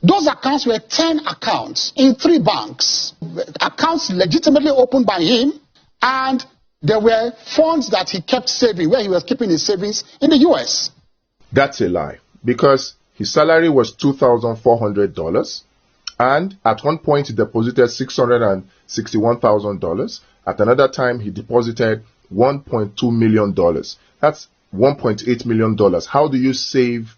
Those accounts were 10 accounts in 3 banks. Accounts legitimately opened by him, and there were funds that he kept saving, where he was keeping his savings in the US. That's a lie, because his salary was $2,400, and at one point he deposited $661,000. At another time he deposited $1.2 million. That's $1.8 million. How do you save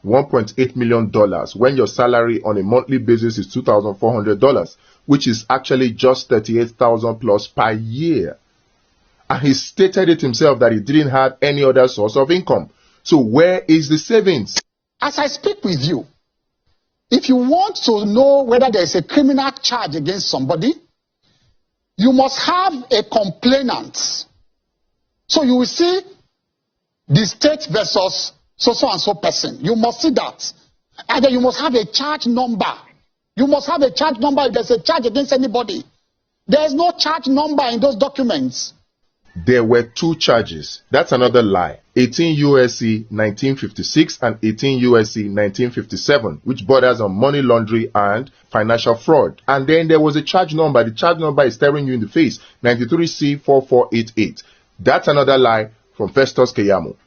$1.8 million when your salary on a monthly basis is $2,400, which is actually just $38,000 plus per year? And he stated it himself that he didn't have any other source of income. So where is the savings? As I speak with you, if you want to know whether there is a criminal charge against somebody, you must have a complainant. So you will see the state versus so and so person. You must see that. And then you must have a charge number. You must have a charge number if there's a charge against anybody. There is no charge number in those documents. There were 2 charges. That's another lie. 18 U.S.C. 1956 and 18 U.S.C. 1957, which borders on money laundering and financial fraud. And then there was a charge number. The charge number is staring you in the face. 93C4488. That's another lie from Festus Keyamo.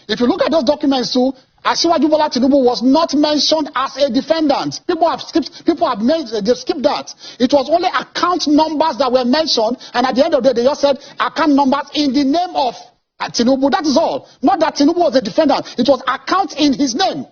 If you look at those documents too, Asiwaju Bola Tinubu was not mentioned as a defendant. People have skipped that. It was only account numbers that were mentioned, and at the end of the day, they just said account numbers in the name of Tinubu. That is all. Not that Tinubu was a defendant. It was accounts in his name,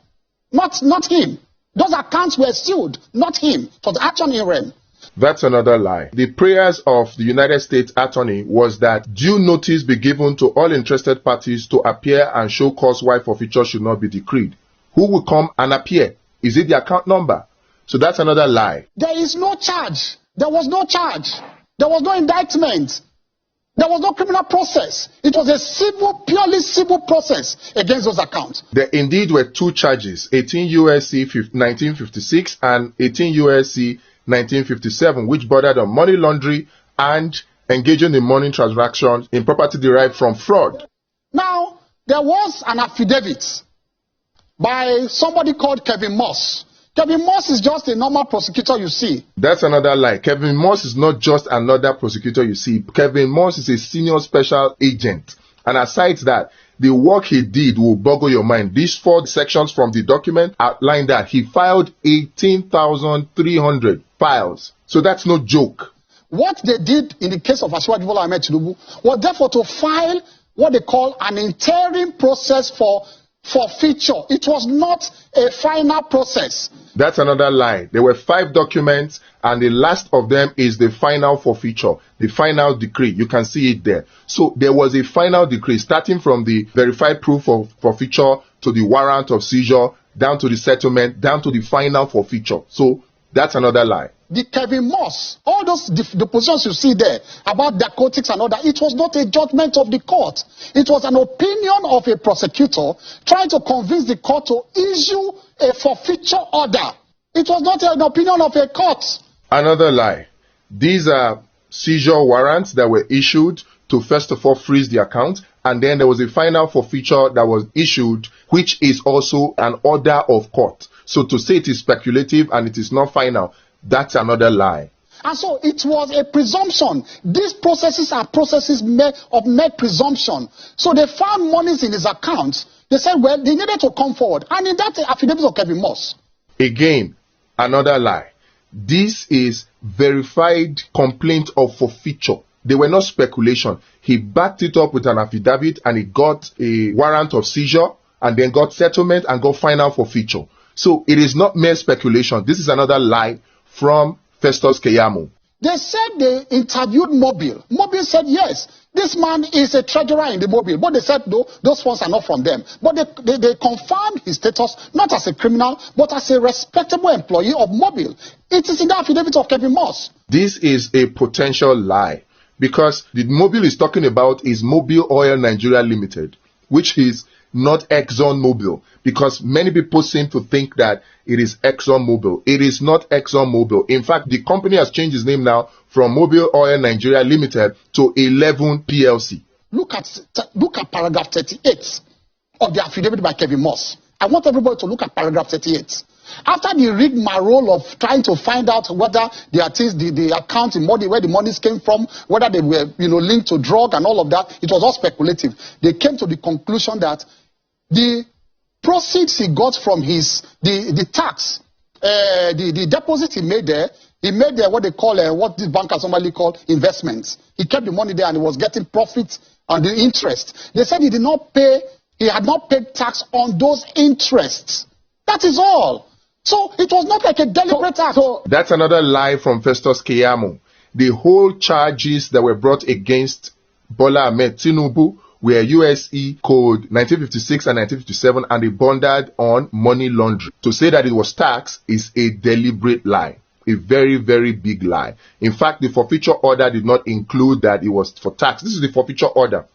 not him. Those accounts were sealed, not him. It was action in rem. That's another lie. The prayers of the United States Attorney was that due notice be given to all interested parties to appear and show cause why forfeiture should not be decreed. Who will come and appear? Is it the account number? So that's another lie. There is no charge. There was no charge. There was no indictment. There was no criminal process. It was a purely civil process against those accounts. There indeed were 2 charges, 18 U.S.C. 1956 and 18 U.S.C. 1957, which bordered on money laundering and engaging in money transactions in property derived from fraud. Now, there was an affidavit by somebody called Kevin Moss. Kevin Moss is just a normal prosecutor you see. That's another lie. Kevin Moss is not just another prosecutor you see. Kevin Moss is a senior special agent. And aside that, the work he did will boggle your mind. These 4 sections from the document outline that he filed 18,300 files. So that's no joke. What they did in the case of Asiwaju Bola Tinubu was therefore to file what they call an interim process for forfeiture. It was not a final process. That's another lie. There were 5 documents, and the last of them is the final forfeiture, the final decree. You can see it there. So there was a final decree starting from the verified proof of forfeiture to the warrant of seizure, down to the settlement, down to the final forfeiture. So that's another lie. The Kevin Moss, all those the positions you see there about narcotics and all that, it was not a judgment of the court. It was an opinion of a prosecutor trying to convince the court to issue a forfeiture order. It was not an opinion of a court. Another lie. These are seizure warrants that were issued to first of all freeze the account, and then there was a final forfeiture that was issued, which is also an order of court. So to say it is speculative and it is not final, that's another lie. And so it was a presumption. These processes are processes of mere presumption. So they found monies in his account. They said, well, they needed to come forward. And in that affidavit of Kevin Moss. Again, another lie. This is verified complaint of forfeiture. They were not speculation. He backed it up with an affidavit, and he got a warrant of seizure, and then got settlement and got final forfeiture. So it is not mere speculation. This is another lie from Festus Keyamo. They said they interviewed Mobile. Mobile said, yes, this man is a treasurer in the Mobile. But they said, no, those funds are not from them. But they confirmed his status, not as a criminal, but as a respectable employee of Mobile. It is in the affidavit of Kevin Moss. This is a potential lie, because the Mobile is talking about is Mobile Oil Nigeria Limited, which is not ExxonMobil, because many people seem to think that it is ExxonMobil. It is not ExxonMobil. In fact, the company has changed its name now from Mobile Oil Nigeria Limited to 11 PLC. Look at paragraph 38 of the affidavit by Kevin Moss. I want everybody to look at paragraph 38. After the rigmarole of trying to find out whether the account, the money, where the monies came from, whether they were, linked to drug and all of that, it was all speculative. They came to the conclusion that the proceeds he got from the tax, the deposit he made there what they call, what the bankers normally call investments. He kept the money there and he was getting profit on the interest. They said he had not paid tax on those interests. That is all. So it was not like a deliberate act. So that's another lie from Festus Keyamo. The whole charges that were brought against Bola Ahmed Tinubu were USC code 1956 and 1957, and they bonded on money laundering. To say that it was tax is a deliberate lie. A very, very big lie. In fact, the forfeiture order did not include that it was for tax. This is the forfeiture order.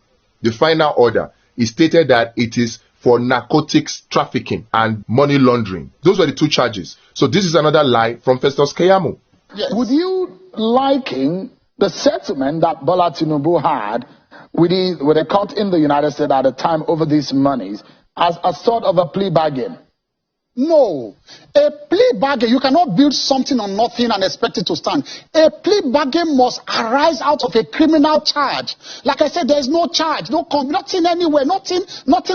The final order. It stated that it is for narcotics trafficking and money laundering. Those were the two charges. So this is another lie from Festus Keyamo. Yes. Would you liken the settlement that Bola Tinubu had with a court in the United States at the time over these monies as a sort of a plea bargain? No. A plea bargain, you cannot build something on nothing and expect it to stand. A plea bargain must arise out of a criminal charge. Like I said, there is no charge, nothing anywhere, nothing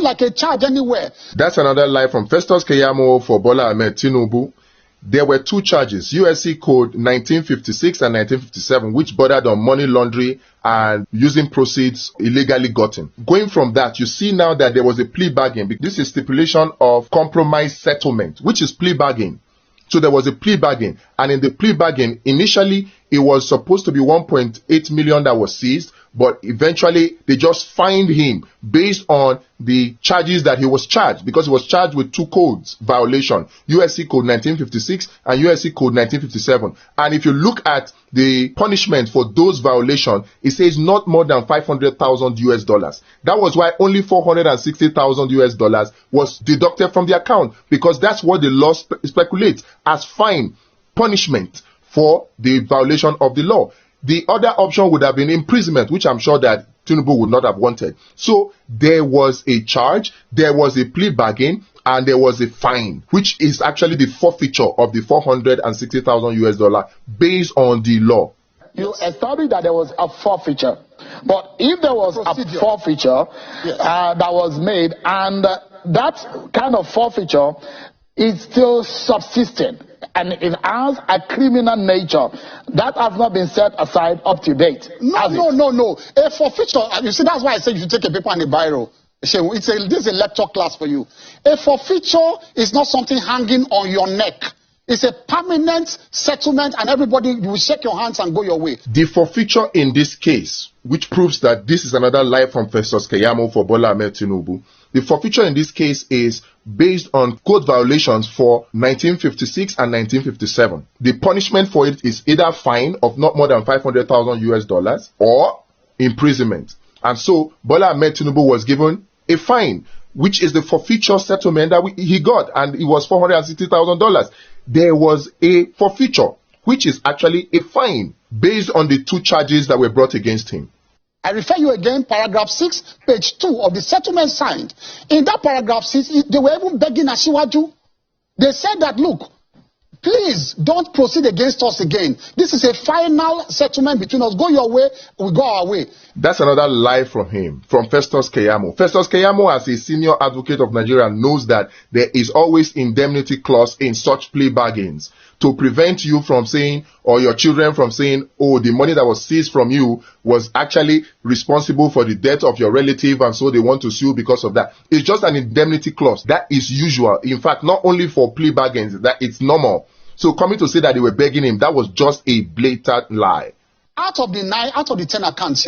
like a charge anywhere. That's another lie from Festus Keyamo for Bola Ahmed Tinubu. There were two charges, USC code 1956 and 1957, which bordered on money laundering and using proceeds illegally gotten. Going from that, you see now that there was a plea bargain. This is stipulation of compromise settlement, which is plea bargain. So there was a plea bargain, and in the plea bargain, initially it was supposed to be 1.8 million that was seized, but eventually they just fined him based on the charges that he was charged, because he was charged with two codes violation, USC code 1956 and USC code 1957. And if you look at the punishment for those violations, it says not more than $500,000. That was why only $460,000 was deducted from the account, because that's what the law speculates as fine punishment for the violation of the law. The other option would have been imprisonment, which I'm sure that Tinubu would not have wanted. So there was a charge, there was a plea bargain, and there was a fine, which is actually the forfeiture of the $460,000 based on the law. You established that there was a forfeiture. But if there was a forfeiture that was made, and that kind of forfeiture is still subsisting, and it has a criminal nature, that has not been set aside up to date. No. A forfeiture, you see, that's why I said you should take a paper and a biro. This is a lecture class for you. A forfeiture is not something hanging on your neck. It's a permanent settlement, and everybody will shake your hands and go your way. The forfeiture in this case, which proves that this is another lie from Festus Keyamo for Bola Ahmed Tinubu, the forfeiture in this case is based on code violations for 1956 and 1957. The punishment for it is either fine of not more than $500,000 or imprisonment. And so Bola Ahmed Tinubu was given a fine, which is the forfeiture settlement that he got, and it was $460,000. There was a forfeiture, which is actually a fine based on the two charges that were brought against him. I refer you again, paragraph 6, page 2 of the settlement signed. In that paragraph 6, they were even begging Asiwaju. They said that, look, please don't proceed against us again. This is a final settlement between us. Go your way, we go our way. That's another lie from him, from Festus Keyamo. Festus Keyamo, as a senior advocate of Nigeria, knows that there is always indemnity clause in such plea bargains to prevent you from saying, or your children from saying, oh, the money that was seized from you was actually responsible for the death of your relative, and so they want to sue because of that. It's just an indemnity clause. That is usual. In fact, not only for plea bargains, that it's normal. So coming to say that they were begging him, that was just a blatant lie. Out of the 10 accounts,